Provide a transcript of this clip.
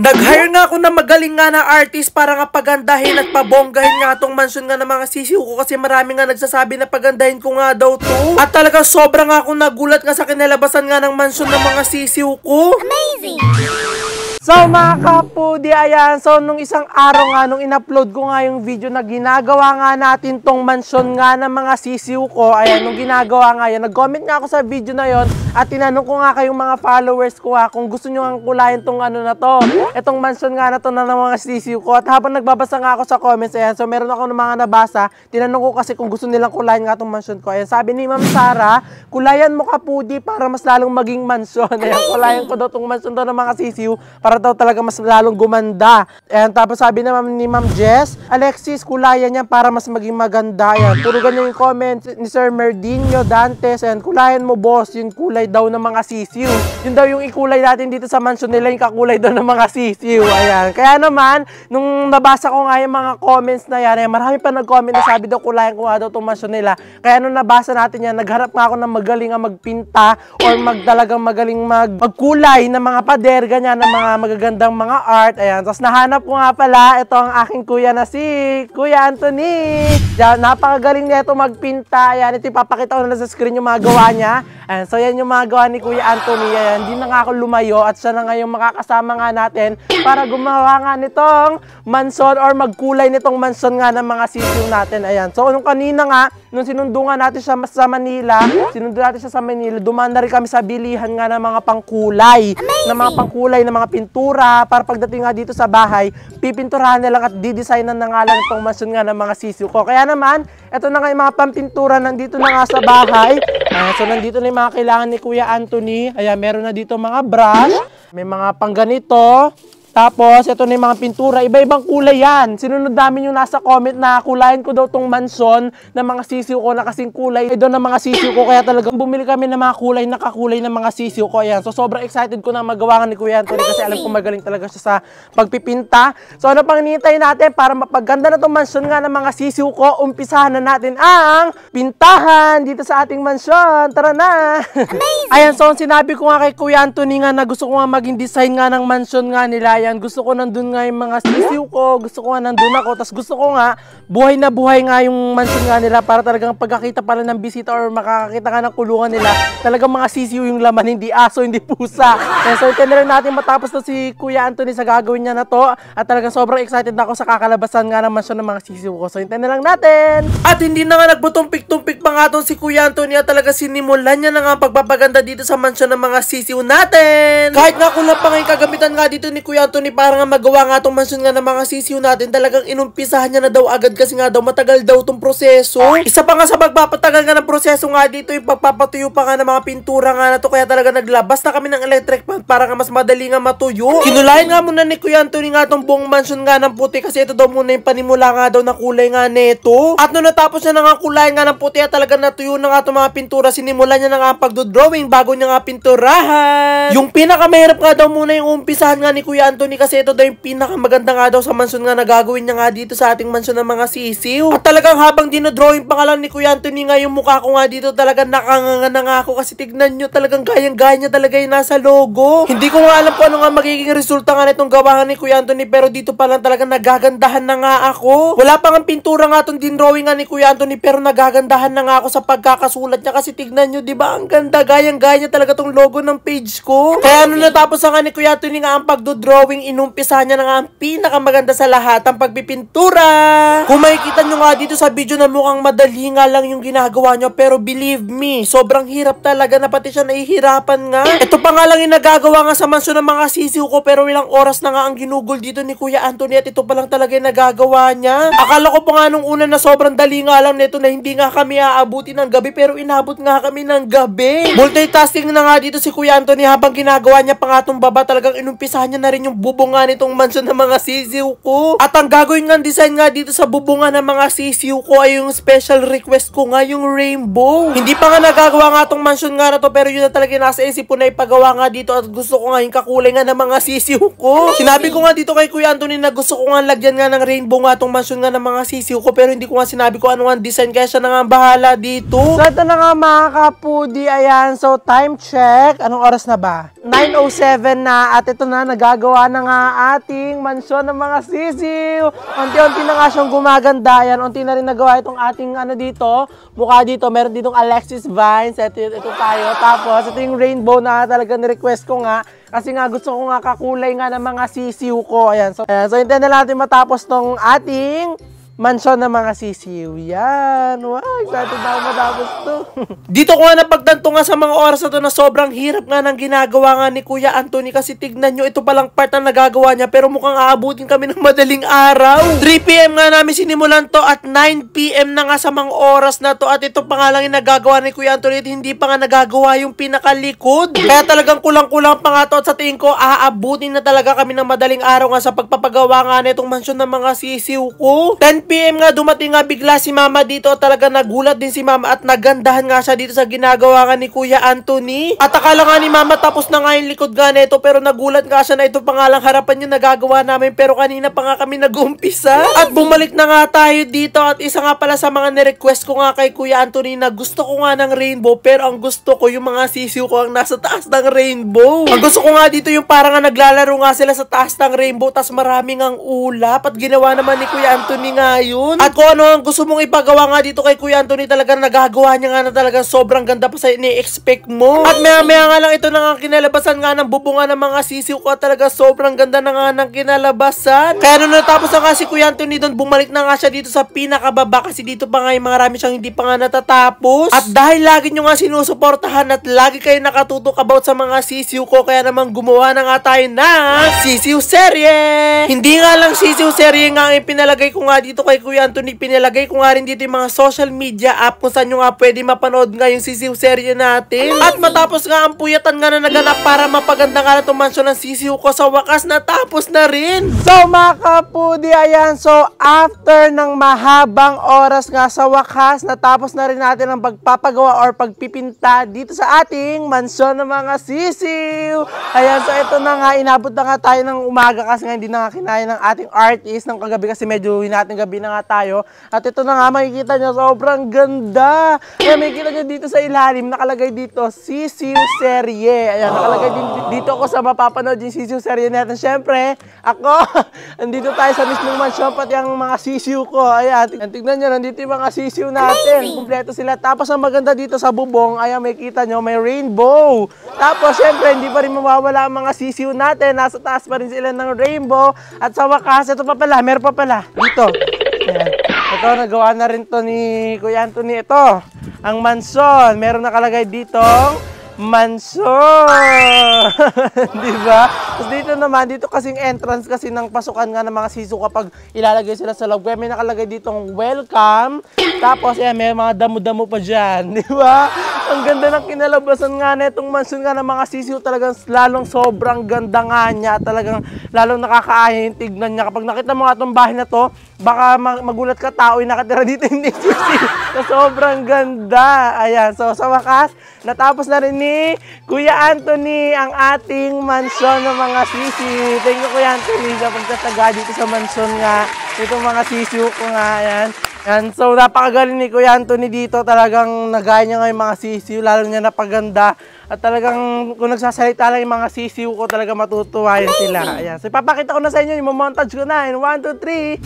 Nag-hire nga ako na magaling nga na artist para nga pagandahin at pabonggahin nga itong mansion nga ng mga sisiw ko kasi marami nga nagsasabi na pagandahin ko nga daw to. At talaga sobrang nga akong nagulat nga sa kinalabasan nga ng mansion ng mga sisiw ko. Amazing! So mga kapudi, ayan, so nung isang araw nga, nung in-upload ko nga yung video na ginagawa nga natin tong mansion nga ng mga sisiw ko, ayan, nung ginagawa nga yan, nag-comment nga ako sa video na yon at tinanong ko nga kayong mga followers ko nga kung gusto nyo nga kulayan tong ano na to, etong mansion nga na to ng mga sisiw ko. At habang nagbabasa nga ako sa comments, ayan, so meron ako ng mga nabasa, tinanong ko kasi kung gusto nilang kulayan nga tong mansion ko. Ayan, sabi ni Ma'am Sarah, kulayan mo kapudi para mas lalong maging mansion. Ayan, kulayan ko daw tong mansion to ng mga sisiw para daw talaga mas lalong gumanda. Ayan, tapos sabi naman ni Ma'am Jess, Alexis, kulayan niya para mas maging maganda. Ayan, puro ganyan yung comments ni Sir Merdinho Dantes. Ayan, kulayan mo boss, yung kulay daw ng mga sisiw. Yun daw yung ikulay natin dito sa mansion nila, yung kakulay daw ng mga sisiw. Ayan, kaya naman, nung nabasa ko nga yung mga comments na yan, ayan, marami pa nag-comment na sabi daw kulayan ko nga daw itong mansion nila. Kaya nung nabasa natin yan, nagharap nga ako ng magaling nga magpinta or talagang magaling magkulay ng mga pader, ganyan, ng mga magagandang mga art. Ayan, tapos nahanap ko nga pala ito ang aking kuya na si Kuya Anthony. Diyan, napakagaling niya ito magpinta. Ayan, ito ipapakita ko na sa screen yung mga gawa niya. Ayan, so yan yung mga gawa ni Kuya Anthony. Ayan, hindi na nga ako lumayo at siya na nga yung makakasama nga natin para gumawa nga nitong mansion or magkulay nitong mansion nga ng mga sisiw natin. Ayan, so nung kanina nga, nung sinundo nga natin siya sa Manila, dumaan na rin kami sa bilihan nga ng mga pangkulay. Ng mga pangkulay, ng mga pintura, para pagdating nga dito sa bahay, pipinturahan na lang at didesignan na nga lang itong mansion nga ng mga sisiw ko. Kaya naman, ito na nga yung mga pampintura nandito na nga sa bahay. So nandito na yung mga kailangan ni Kuya Anthony. Ayan, meron na dito mga brush, may mga pangganito. Tapos, ito na yung mga pintura. Iba-ibang kulay yan. Sinunod namin yung nasa comment na kulayan ko daw tong mansion ng mga sisiw ko na kasing kulay doon ng mga sisiw ko. Kaya talagang bumili kami ng mga kulay na kakulay ng mga sisiw ko. Ayan. So, sobrang excited ko na magawa ni Kuya Anthony kasi alam ko magaling talaga siya sa pagpipinta. So, ano pang hinihintay natin para mapaganda na tong mansion nga ng mga sisiw ko? Umpisahan na natin ang pintahan dito sa ating mansion. Tara na! Ayan. So, sinabi ko nga kay Kuya Anthony nga na gusto ko nga maging design nga ng mansion nga nila. Ayan, gusto ko nandun nga yung mga sisiw ko, gusto ko nga nandun ako, tapos gusto ko nga buhay na buhay nga yung mansion nga nila para talagang pagkakita pala ng bisita or makakakita nga ng kulungan nila, talagang mga sisiw yung laman, hindi aso, hindi pusa. So, intend natin matapos na si Kuya Anthony sa gagawin niya na to at talagang sobrang excited na ako sa kakalabasan nga ng mansion ng mga sisiw ko. So, intend lang natin. At hindi na nga nagbutumpik-tumpik pa nga tong si Kuya Anthony at talaga sinimulan niya na nga pagpapaganda dito sa mansion ng mga sisiw natin. Kahit nga kulang pa nga yung kagamitan nga dito ni Kuya Anthony para nga magawa nga itong mansion nga ng mga sisiw natin, talagang inumpisahan niya na daw agad kasi nga daw matagal daw itong proseso. Isa pa nga sa pagpapatagal nga ng proseso nga dito yung pagpapatuyo pa nga ng mga pintura nga na to, kaya talaga naglabas na kami ng electric fan para nga mas madali nga matuyo. Kinulayan nga muna ni Kuya Anthony nga itong buong mansion nga ng puti kasi ito daw muna yung panimula nga daw na kulay nga neto. At nung natapos niya na nga kulayan nga ng puti at talaga natuyo na nga itong mga pintura, sinimulan niya na nga ang pagdodrawing bago niya nga pinturahan. Yung pinakamahirap nga daw muna yung umpisahan nga ni Kuya Anthony kasi ito daw yung pinakamaganda nga daw sa mansion nga na gagawin niya nga dito sa ating mansion ng mga sisiw. At talagang habang dinodrawing pa nga lang ni Kuya Anthony nga yung mukha ko nga dito, talagang nakanganga na nga ako kasi tignan nyo, talagang gayang-gaya niya talaga yung nasa logo. Hindi ko nga alam kung ano nga magiging resulta nga nitong gawahan ni Kuya Anthony, pero dito pa lang talagang nagagandahan na nga ako. Wala pa nga pintura nga itong dinrawing nga ni Kuya Anthony, pero nagagandahan na nga ako sa pagkakasulat niya kasi tignan nyo, diba ang ganda, gayang-gaya niya talaga tong logo ng page ko. Kaya nung natapos nga ni Kuya Anthony nga ang pagdodrawing, inumpisahan niya na nga ang pinakamaganda sa lahat, ang pagpipintura. Kung makikita nyo nga dito sa video na mukhang madali nga lang yung ginagawa nyo, pero believe me, sobrang hirap talaga na pati siya nahihirapan nga. Ito pa nga lang yung nagagawa nga sa mansion ng mga sisiw ko, pero ilang oras na nga ang ginugol dito ni Kuya Anthony at ito pa lang talaga yung nagagawa niya. Akala ko pa nga nung una na sobrang dali nga lang nito na hindi nga kami aabuti ng gabi, pero inabot nga kami ng gabi. Multitasking na nga dito si Kuya Anthony habang ginagawa niya pa nga itong baba, talagang inumpisahan niya na rin yung bubong nga nitong mansion ng mga sisiw ko. At ang gagawin nga design nga dito sa bubungan ng mga sisiw ko ay yung special request ko nga yung rainbow. Hindi pa nga nagagawa nga tong mansion nga na to, pero yun na talaga nasa isip ko na ipagawa nga dito at gusto ko nga yung kakulay nga ng mga sisiw ko. Sinabi ko nga dito kay Kuya Anthony na gusto ko nga lagyan nga ng rainbow nga tong mansion nga ng mga sisiw ko, pero hindi ko nga sinabi ko ano nga design, kaya siya na nga bahala dito. So ito na nga mga kapudi, ayan. So time check, anong oras na ba? 9:07 na at ito na, nagagawa na nga ating mansyon ng mga sisiw. Unti-unti na nga siyang gumaganda. Yan, unti na rin nagawa itong ating ano dito. Mukha dito, meron ditong Alexis Vines. Ito tayo. Tapos, ito yung rainbow na talaga ni-request ko nga. Kasi nga gusto ko nga kakulay nga ng mga sisiw ko. Ayan. So hintayin na natin matapos tong ating mansyon ng mga sisiw. Yan. Wow, excited na ako matapos to. Dito ko nga napagtanto nga sa mga oras na to na sobrang hirap nga ng ginagawa nga ni Kuya Anthony kasi tignan nyo, ito palang part na nagagawa niya pero mukhang aabutin kami ng madaling araw. 3 PM nga namin sinimulan to at 9 PM na nga sa mga oras na to at ito pa nga lang yung nagagawa ni Kuya Anthony at hindi pa nga nagagawa yung pinakalikod. Kaya talagang kulang-kulang pa nga to at sa tingin ko aabutin na talaga kami ng madaling araw nga sa pagpapagawa nga nitong mansyon ng mga sisiw ko. 10 PM nga dumating nga bigla si Mama dito at talaga nagulat din si Mama at nagandahan nga siya dito sa ginagawa nga ni Kuya Anthony. At akala nga ni Mama tapos na nga yung likod nga nito pero nagulat nga siya na ito pa nga lang harapan yung nagagawa namin pero kanina pa nga kami nag-umpisa. At bumalik na nga tayo dito at isa nga pala sa mga nirequest ko nga kay Kuya Anthony na gusto ko nga ng rainbow pero ang gusto ko yung mga sisiw ko ang nasa taas ng rainbow. Ang gusto ko nga dito yung parang nga naglalaro nga sila sa taas ng rainbow tas maraming ang ulap at ginawa naman ni Kuya Anthony nga yun. At kung ano ang gusto mong ipagawa nga dito kay Kuya Anthony talagang nagagawa niya nga na talagang sobrang ganda pa sa ini-expect mo. At maya nga lang ito na nga kinalabasan nga ng bubunga ng mga sisiw ko at talaga sobrang ganda na nga ng kinalabasan. Kaya nung natapos na nga si Kuya Anthony doon, bumalik na nga siya dito sa pinakababa kasi dito pa nga yung marami siyang hindi pa nga natatapos. At dahil lagi nyo nga sinusuportahan at lagi kayo nakatutok about sa mga sisiw ko, kaya naman gumawa na nga tayo ng sisiw serye. Hindi nga lang sisiw serye nga ang pinalagay ko nga dito kay Kuya Anthony, pinalagay ko nga rin dito yung mga social media app kung saan nyo nga pwede mapanood nga yung sisiw serye natin. At matapos nga ang puyatan nga na naganap para mapaganda nga na itong mansyon ng sisiw ko, sa wakas natapos na rin. So mga kapudi, ayan, so after ng mahabang oras nga sa wakas, natapos na rin natin ang pagpapagawa or pagpipinta dito sa ating mansyon ng mga sisiw. Ayan, so ito na nga, inabot na nga tayo ng umaga kasi nga hindi na nga kinaya ng ating artist ng kagabi kasi medyo natin gabi na nga tayo. At ito na nga, makikita nyo, sobrang ganda. Kaya makikita nyo dito sa ilalim, nakalagay dito, sisiw serye. Ayan, nakalagay din dito ako sa mapapanood yung sisiw serye natin. Siyempre, ako, andito tayo sa mismong mansyon, pati ang mga sisiw ko. Ayan, tignan nyo, nandito yung mga sisiw natin. Kumpleto sila. Tapos ang maganda dito sa bubong, ayan, makikita nyo, may rainbow. Tapos, siyempre, hindi pa rin mawawala ang mga sisiw natin. Nasa taas pa rin sila ng rainbow. At sa wakas, ito pa pala, meron pa pala. Dito. Ayan. Ito, nagawa na rin to ni Kuya Anthony. Ito, ang mansyon. Meron nakalagay ditong mansyon. Diba? Tapos dito naman, dito kasing entrance kasi ng pasukan nga ng mga sisiw kapag ilalagay sila sa loob. Kaya may nakalagay ditong welcome. Tapos, may mga damo-damo pa dyan. Diba? Ang ganda ng kinalabasan nga na itong mansyon nga ng mga sisiw. Talagang lalong sobrang ganda nga niya. Talagang lalong nakakaaya yung tignan niya. Kapag nakita mo nga itong bahay na to, baka magulat ka, tao yung nakatira dito hindi sisiw. So, sobrang ganda. Ayan. So, sa wakas, natapos na rin ni Kuya Anthony ang ating mansyon ng mga sisiw. Thank you, Kuya Anthony, sa pagtataga dito sa mansyon nga. Itong mga sisiw ko nga. Ayan. And so, napakagaling ni Kuya Anthony dito. Talagang nagaya niya nga yung mga sisiw, lalo niya napaganda. At talagang kung nagsasalita lang yung mga sisiw ko, talaga matutuwa yun sila. Ayan. So, ipapakita ko na sa inyo, yung montage ko na. In 1, 2, 3.